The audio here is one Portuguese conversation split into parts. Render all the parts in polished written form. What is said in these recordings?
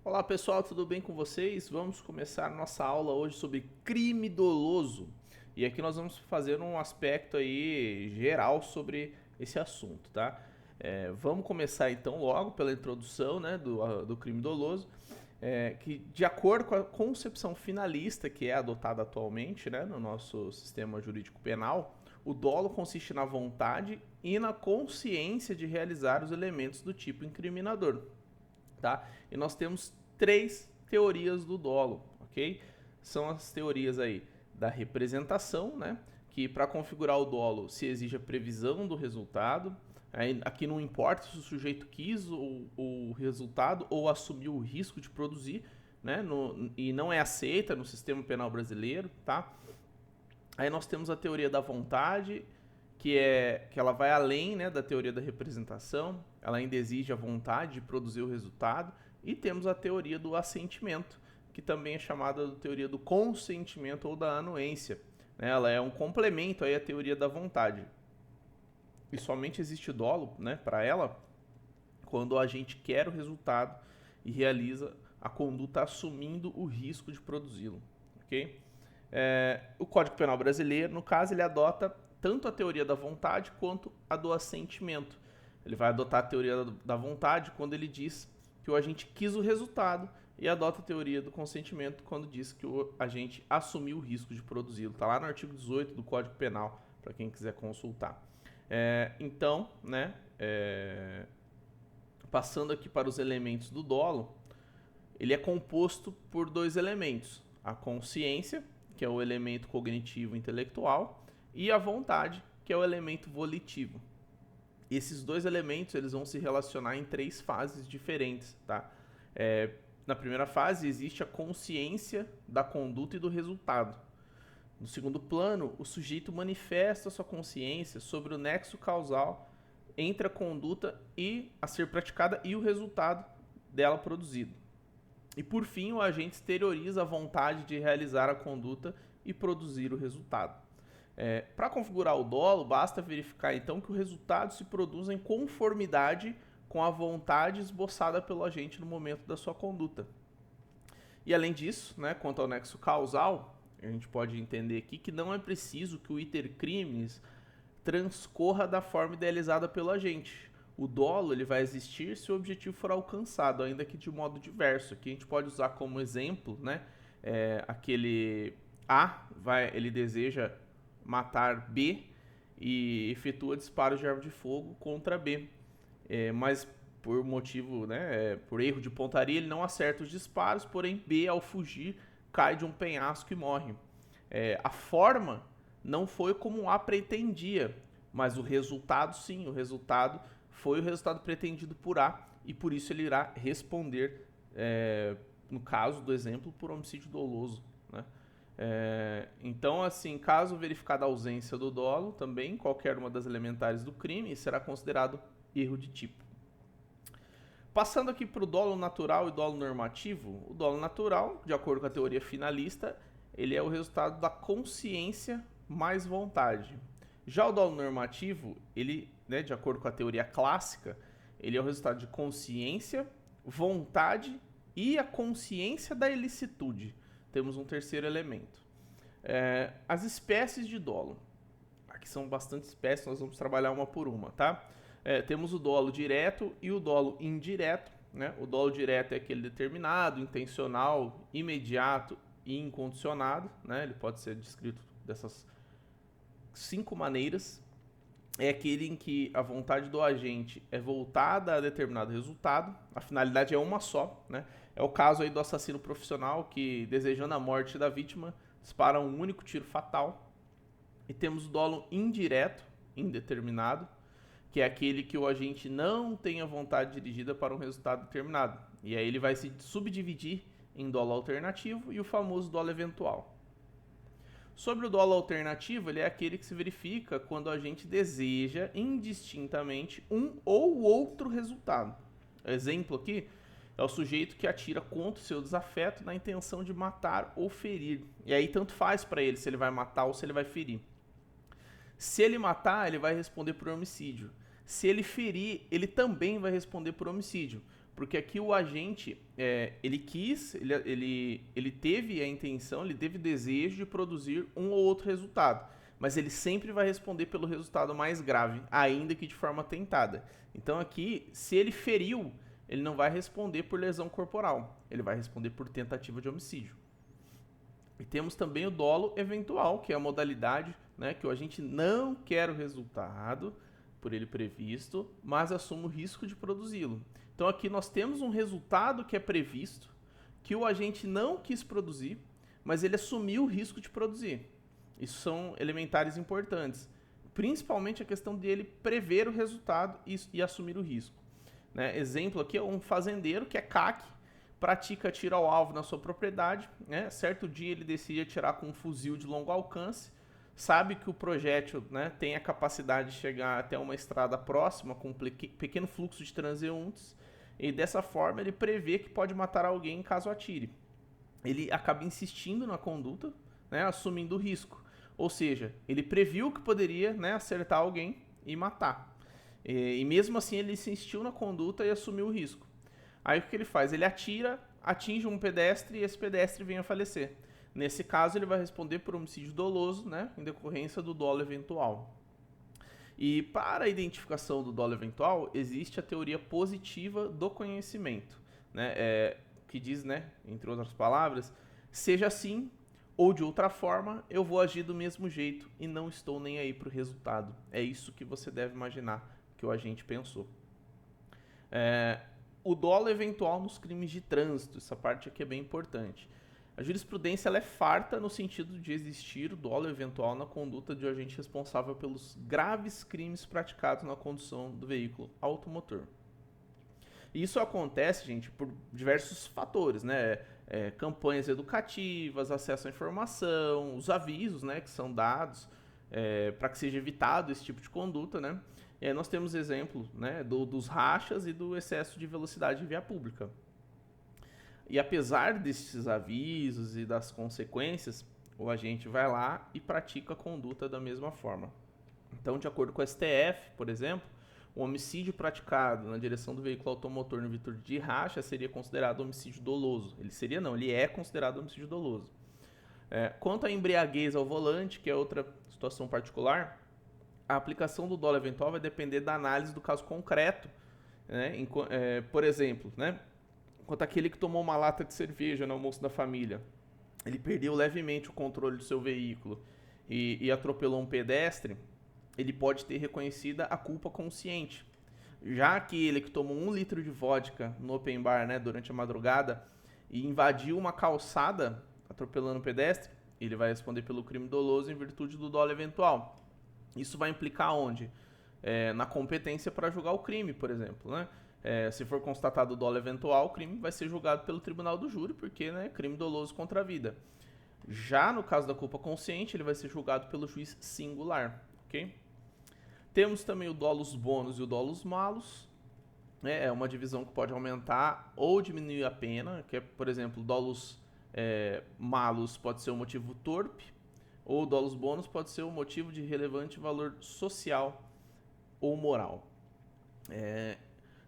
Olá pessoal, tudo bem com vocês? Vamos começar nossa aula hoje sobre crime doloso. E aqui nós vamos fazer um aspecto aí geral sobre esse assunto, tá? Vamos começar então logo pela introdução, né, do crime doloso, que de acordo com a concepção finalista que é adotada atualmente, né, no nosso sistema jurídico penal, o dolo consiste na vontade e na consciência de realizar os elementos do tipo incriminador. Tá? E nós temos três teorias do dolo, ok? São as teorias aí da representação, né? Que para configurar o dolo se exige a previsão do resultado. Aí, aqui não importa se o sujeito quis o resultado ou assumiu o risco de produzir, né? E não é aceita no sistema penal brasileiro, tá? Aí nós temos a teoria da vontade, que ela vai além, né, da teoria da representação, ela ainda exige a vontade de produzir o resultado, e temos a teoria do assentimento, que também é chamada de teoria do consentimento ou da anuência. Né? Ela é um complemento aí à teoria da vontade. E somente existe dolo, né, para ela quando a gente quer o resultado e realiza a conduta assumindo o risco de produzi-lo. Ok? O Código Penal brasileiro, no caso, ele adota tanto a teoria da vontade quanto a do assentimento. Ele vai adotar a teoria da vontade quando ele diz que o agente quis o resultado e adota a teoria do consentimento quando diz que o agente assumiu o risco de produzi-lo. Está lá no artigo 18 do Código Penal, para quem quiser consultar. Então, né, passando aqui para os elementos do dolo, ele é composto por dois elementos: a consciência, que é o elemento cognitivo intelectual, e a vontade, que é o elemento volitivo. Esses dois elementos eles vão se relacionar em três fases diferentes. Tá? Na primeira fase existe a consciência da conduta e do resultado. No segundo plano, o sujeito manifesta sua consciência sobre o nexo causal entre a conduta a ser praticada e o resultado dela produzido. E por fim, o agente exterioriza a vontade de realizar a conduta e produzir o resultado. Para configurar o dolo, basta verificar então que o resultado se produz em conformidade com a vontade esboçada pelo agente no momento da sua conduta. E além disso, né, quanto ao nexo causal, a gente pode entender aqui que não é preciso que o iter criminis transcorra da forma idealizada pelo agente. O dolo ele vai existir se o objetivo for alcançado, ainda que de modo diverso. Aqui a gente pode usar como exemplo, né, aquele ele deseja matar B e efetua disparos de arma de fogo contra B. Mas por motivo, né, por erro de pontaria, ele não acerta os disparos, porém B, ao fugir, cai de um penhasco e morre. A forma não foi como A pretendia, mas o resultado sim, o resultado foi o resultado pretendido por A, e por isso ele irá responder, no caso do exemplo, por homicídio doloso. Né? Então, assim, caso verificada a ausência do dolo, também qualquer uma das elementares do crime será considerado erro de tipo. Passando aqui para o dolo natural e dolo normativo, o dolo natural, de acordo com a teoria finalista, ele é o resultado da consciência mais vontade. Já o dolo normativo, ele, né, de acordo com a teoria clássica, ele é o resultado de consciência, vontade e a consciência da ilicitude. Temos um terceiro elemento. As espécies de dolo. Aqui são bastante espécies, nós vamos trabalhar uma por uma, tá? Temos o dolo direto e o dolo indireto. Né? O dolo direto é aquele determinado, intencional, imediato e incondicionado. Né? Ele pode ser descrito dessas 5 maneiras. É aquele em que a vontade do agente é voltada a determinado resultado, a finalidade é uma só, né? É o caso aí do assassino profissional que, desejando a morte da vítima, dispara um único tiro fatal. E temos o dolo indireto, indeterminado, que é aquele que o agente não tem a vontade dirigida para um resultado determinado. E aí ele vai se subdividir em dolo alternativo e o famoso dolo eventual. Sobre o dolo alternativo, ele é aquele que se verifica quando o agente deseja indistintamente um ou outro resultado. Exemplo aqui é o sujeito que atira contra o seu desafeto na intenção de matar ou ferir. E aí tanto faz para ele se ele vai matar ou se ele vai ferir. Se ele matar, ele vai responder por homicídio. Se ele ferir, ele também vai responder por homicídio. Porque aqui o agente, ele quis, ele teve a intenção, ele teve desejo de produzir um ou outro resultado, mas ele sempre vai responder pelo resultado mais grave, ainda que de forma tentada. Então aqui, se ele feriu, ele não vai responder por lesão corporal, ele vai responder por tentativa de homicídio. E temos também o dolo eventual, que é a modalidade, né, que o agente não quer o resultado por ele previsto, mas assume o risco de produzi-lo. Então aqui nós temos um resultado que é previsto, que o agente não quis produzir, mas ele assumiu o risco de produzir. Isso são elementares importantes, principalmente a questão de ele prever o resultado e assumir o risco. Né? Exemplo aqui é um fazendeiro que é CAC, pratica tiro ao alvo na sua propriedade, né? Certo dia ele decide atirar com um fuzil de longo alcance, sabe que o projétil, né, tem a capacidade de chegar até uma estrada próxima com um pequeno fluxo de transeuntes, e dessa forma ele prevê que pode matar alguém caso atire. Ele acaba insistindo na conduta, né, assumindo o risco, ou seja, ele previu que poderia, né, acertar alguém e matar, e mesmo assim ele insistiu na conduta e assumiu o risco. Aí o que ele faz? Ele atira, atinge um pedestre e esse pedestre vem a falecer. Nesse caso, ele vai responder por homicídio doloso, né, em decorrência do dolo eventual. E para a identificação do dolo eventual, existe a teoria positiva do conhecimento, né, que diz, né, entre outras palavras, seja assim ou de outra forma, eu vou agir do mesmo jeito e não estou nem aí para o resultado. É isso que você deve imaginar que o agente pensou. O dolo eventual nos crimes de trânsito, essa parte aqui é bem importante. A jurisprudência ela é farta no sentido de existir o dolo eventual na conduta de um agente responsável pelos graves crimes praticados na condução do veículo automotor. E isso acontece, gente, por diversos fatores, né? Campanhas educativas, acesso à informação, os avisos, né, que são dados para que seja evitado esse tipo de conduta, né? E aí nós temos exemplo, né, dos rachas e do excesso de velocidade em via pública. E apesar desses avisos e das consequências, o agente vai lá e pratica a conduta da mesma forma. Então, de acordo com o STF, por exemplo, o homicídio praticado na direção do veículo automotor no virtude de racha seria considerado homicídio doloso. Ele é considerado homicídio doloso. Quanto à embriaguez ao volante, que é outra situação particular, a aplicação do dolo eventual vai depender da análise do caso concreto. Né? Por exemplo, né? Quanto àquele que tomou uma lata de cerveja no almoço da família, ele perdeu levemente o controle do seu veículo e atropelou um pedestre, ele pode ter reconhecida a culpa consciente. Já aquele que tomou 1 litro de vodka no open bar, né, durante a madrugada e invadiu uma calçada atropelando um pedestre, ele vai responder pelo crime doloso em virtude do dolo eventual. Isso vai implicar onde? Na competência para julgar o crime, por exemplo, né? Se for constatado o dolo eventual, o crime vai ser julgado pelo tribunal do júri, porque, né, crime doloso contra a vida. Já no caso da culpa consciente, ele vai ser julgado pelo juiz singular, ok? Temos também o dolus bônus e o dolus malus. É uma divisão que pode aumentar ou diminuir a pena, que é, por exemplo, dolus malus pode ser um motivo torpe, ou dolus bônus pode ser um motivo de relevante valor social ou moral.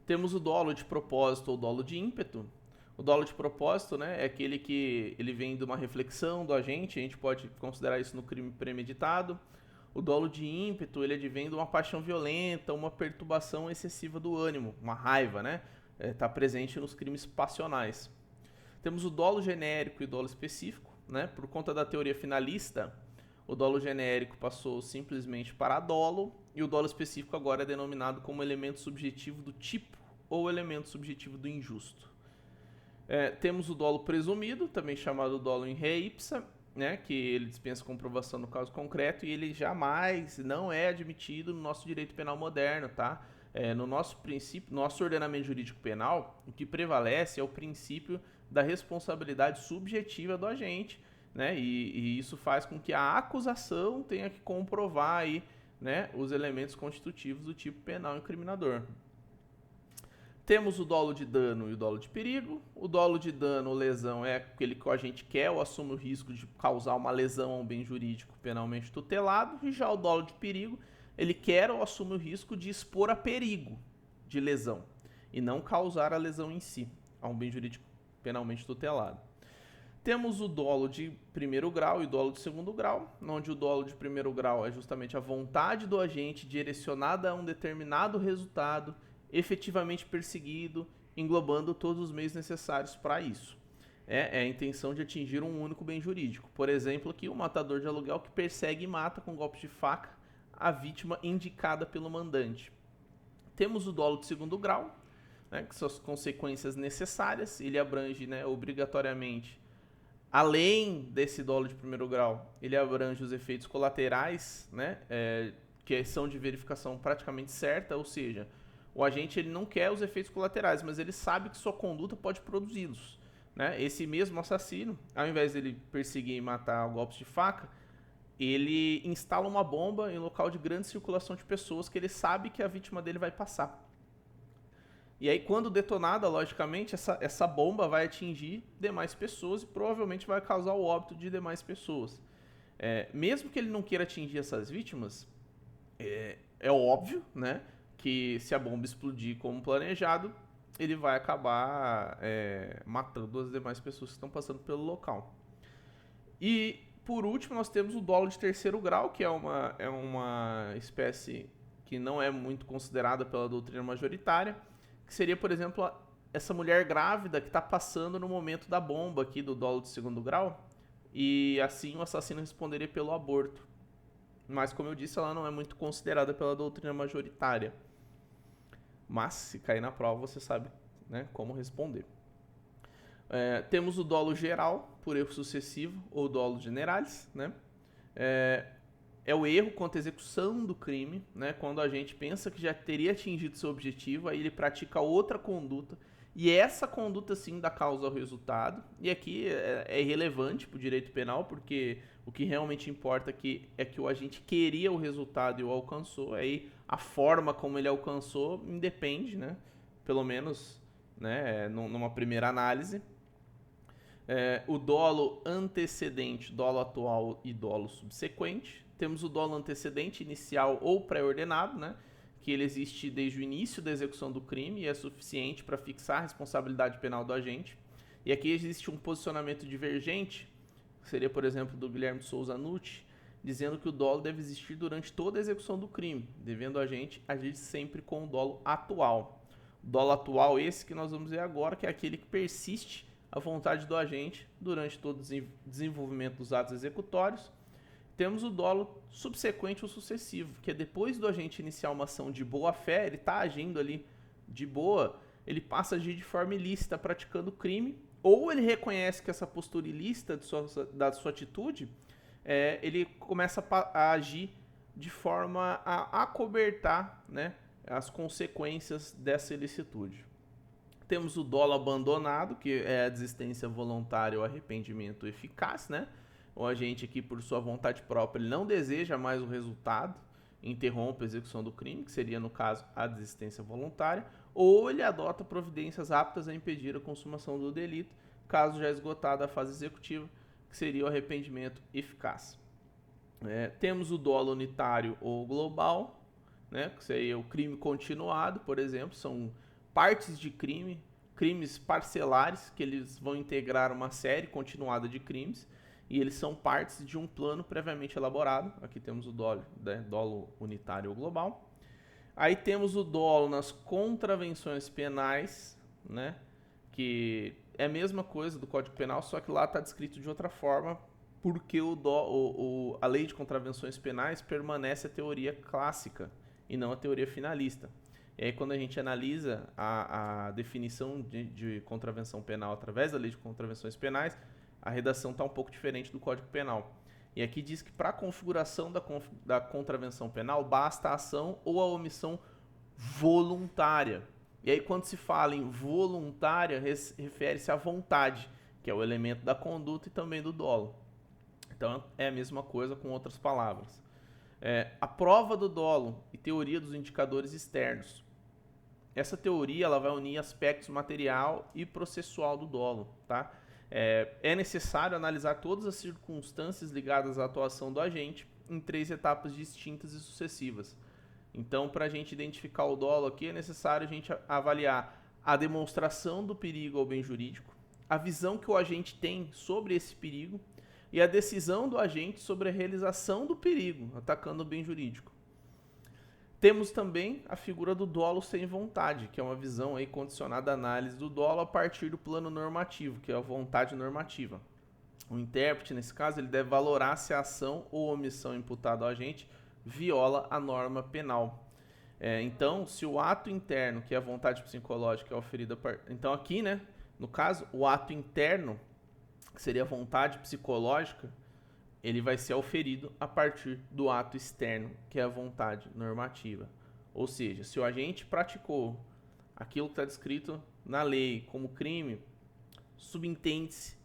Temos o dolo de propósito ou dolo de ímpeto. O dolo de propósito, né, é aquele que ele vem de uma reflexão do agente, a gente pode considerar isso no crime premeditado. O dolo de ímpeto, ele advém de uma paixão violenta, uma perturbação excessiva do ânimo, uma raiva, né? Está presente nos crimes passionais. Temos o dolo genérico e o dolo específico, né? Por conta da teoria finalista, o dolo genérico passou simplesmente para dolo e o dolo específico agora é denominado como elemento subjetivo do tipo ou elemento subjetivo do injusto. Temos o dolo presumido, também chamado dolo in re ipsa, né, que ele dispensa comprovação no caso concreto e ele jamais não é admitido no nosso direito penal moderno, tá? No nosso princípio, nosso ordenamento jurídico penal, o que prevalece é o princípio da responsabilidade subjetiva do agente, né? E isso faz com que a acusação tenha que comprovar aí, né, os elementos constitutivos do tipo penal incriminador. Temos o dolo de dano e o dolo de perigo. O dolo de dano ou lesão é aquele que o agente quer ou assume o risco de causar uma lesão a um bem jurídico penalmente tutelado. E já o dolo de perigo, ele quer ou assume o risco de expor a perigo de lesão. e não causar a lesão em si, a um bem jurídico penalmente tutelado. Temos o dolo de primeiro grau e o dolo de segundo grau, onde o dolo de primeiro grau é justamente a vontade do agente direcionada a um determinado resultado efetivamente perseguido, englobando todos os meios necessários para isso. É a intenção de atingir um único bem jurídico. Por exemplo, aqui o matador de aluguel que persegue e mata com golpes de faca a vítima indicada pelo mandante. Temos o dolo de segundo grau, né, que são as consequências necessárias. Ele abrange, né, obrigatoriamente, além desse dolo de primeiro grau, ele abrange os efeitos colaterais, né, que são de verificação praticamente certa, ou seja, o agente ele não quer os efeitos colaterais, mas ele sabe que sua conduta pode produzi-los. Né? Esse mesmo assassino, ao invés dele perseguir e matar golpes de faca, ele instala uma bomba em local de grande circulação de pessoas que ele sabe que a vítima dele vai passar. E aí, quando detonada, logicamente, essa bomba vai atingir demais pessoas e provavelmente vai causar o óbito de demais pessoas. Mesmo que ele não queira atingir essas vítimas, é óbvio, né, que se a bomba explodir como planejado, ele vai acabar matando as demais pessoas que estão passando pelo local. E, por último, nós temos o dolo de terceiro grau, que é uma espécie que não é muito considerada pela doutrina majoritária, que seria, por exemplo, essa mulher grávida que está passando no momento da bomba aqui do dolo de segundo grau, e assim o assassino responderia pelo aborto. Mas, como eu disse, ela não é muito considerada pela doutrina majoritária. Mas, se cair na prova, você sabe, né, como responder. Temos o dolo geral, por erro sucessivo, ou dolo generalis, né? É o erro contra a execução do crime, né? Quando a gente pensa que já teria atingido seu objetivo, aí ele pratica outra conduta, e essa conduta sim dá causa ao resultado. E aqui é irrelevante para o direito penal, porque o que realmente importa aqui é que o agente queria o resultado e o alcançou. Aí a forma como ele alcançou independe, né? Pelo menos, né, numa primeira análise. O dolo antecedente, dolo atual e dolo subsequente. Temos o dolo antecedente, inicial ou pré-ordenado, né? Que ele existe desde o início da execução do crime e é suficiente para fixar a responsabilidade penal do agente. E aqui existe um posicionamento divergente, que seria, por exemplo, do Guilherme de Souza Nucci, dizendo que o dolo deve existir durante toda a execução do crime, devendo o agente agir sempre com o dolo atual. O dolo atual, esse que nós vamos ver agora, que é aquele que persiste à vontade do agente durante todo o desenvolvimento dos atos executórios. Temos o dolo subsequente ou sucessivo, que é depois do agente iniciar uma ação de boa fé, ele está agindo ali de boa, ele passa a agir de forma ilícita, praticando crime, ou ele reconhece que essa postura ilícita da sua atitude, ele começa a agir de forma a acobertar, né, as consequências dessa ilicitude. Temos o dolo abandonado, que é a desistência voluntária ou arrependimento eficaz, né? O agente aqui, por sua vontade própria, ele não deseja mais o resultado, interrompe a execução do crime, que seria, no caso, a desistência voluntária, ou ele adota providências aptas a impedir a consumação do delito, caso já esgotada a fase executiva, que seria o arrependimento eficaz. Temos o dolo unitário ou global, né, que seria o crime continuado, por exemplo, são partes de crime, crimes parcelares, que eles vão integrar uma série continuada de crimes, e eles são partes de um plano previamente elaborado. Aqui temos o dolo, né, dolo unitário ou global. Aí temos o dolo nas contravenções penais, né, que é a mesma coisa do Código Penal, só que lá está descrito de outra forma, porque a lei de contravenções penais permanece a teoria clássica e não a teoria finalista. E aí, quando a gente analisa a definição de contravenção penal através da lei de contravenções penais, a redação está um pouco diferente do Código Penal. E aqui diz que para a configuração da contravenção penal, basta a ação ou a omissão voluntária. E aí, quando se fala em voluntária, refere-se à vontade, que é o elemento da conduta e também do dolo. Então, é a mesma coisa com outras palavras. A prova do dolo e teoria dos indicadores externos. Essa teoria ela vai unir aspectos material e processual do dolo, tá? É necessário analisar todas as circunstâncias ligadas à atuação do agente em 3 etapas distintas e sucessivas. Então, para a gente identificar o dolo aqui, é necessário a gente avaliar a demonstração do perigo ao bem jurídico, a visão que o agente tem sobre esse perigo e a decisão do agente sobre a realização do perigo, atacando o bem jurídico. Temos também a figura do dolo sem vontade, que é uma visão aí condicionada à análise do dolo a partir do plano normativo, que é a vontade normativa. O intérprete, nesse caso, ele deve valorar se a ação ou omissão imputada ao agente viola a norma penal. Então, se o ato interno, que é a vontade psicológica, é oferida... Então, aqui, né, no caso, o ato interno, que seria a vontade psicológica, ele vai ser auferido a partir do ato externo, que é a vontade normativa. Ou seja, se o agente praticou aquilo que está descrito na lei como crime, subentende-se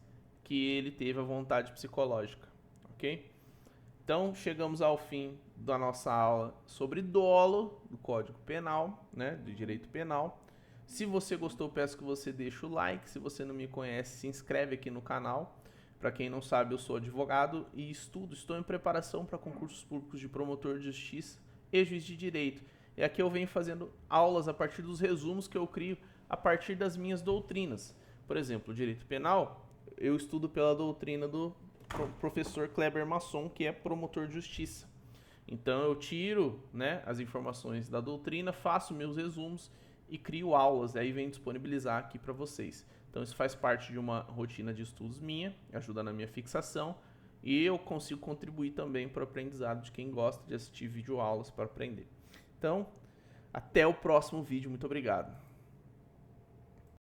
que ele teve a vontade psicológica, ok? Então, chegamos ao fim da nossa aula sobre dolo do Código Penal, né, do direito penal. Se você gostou, peço que você deixe o like. Se você não me conhece, se inscreve aqui no canal. Para quem não sabe, eu sou advogado e estou em preparação para concursos públicos de promotor de justiça e juiz de direito. E aqui eu venho fazendo aulas a partir dos resumos que eu crio a partir das minhas doutrinas. Por exemplo, o direito penal, eu estudo pela doutrina do professor Kleber Masson, que é promotor de justiça. Então eu tiro, né, as informações da doutrina, faço meus resumos e crio aulas, aí venho disponibilizar aqui para vocês. Então isso faz parte de uma rotina de estudos minha, ajuda na minha fixação e eu consigo contribuir também para o aprendizado de quem gosta de assistir videoaulas para aprender. Então, até o próximo vídeo, muito obrigado.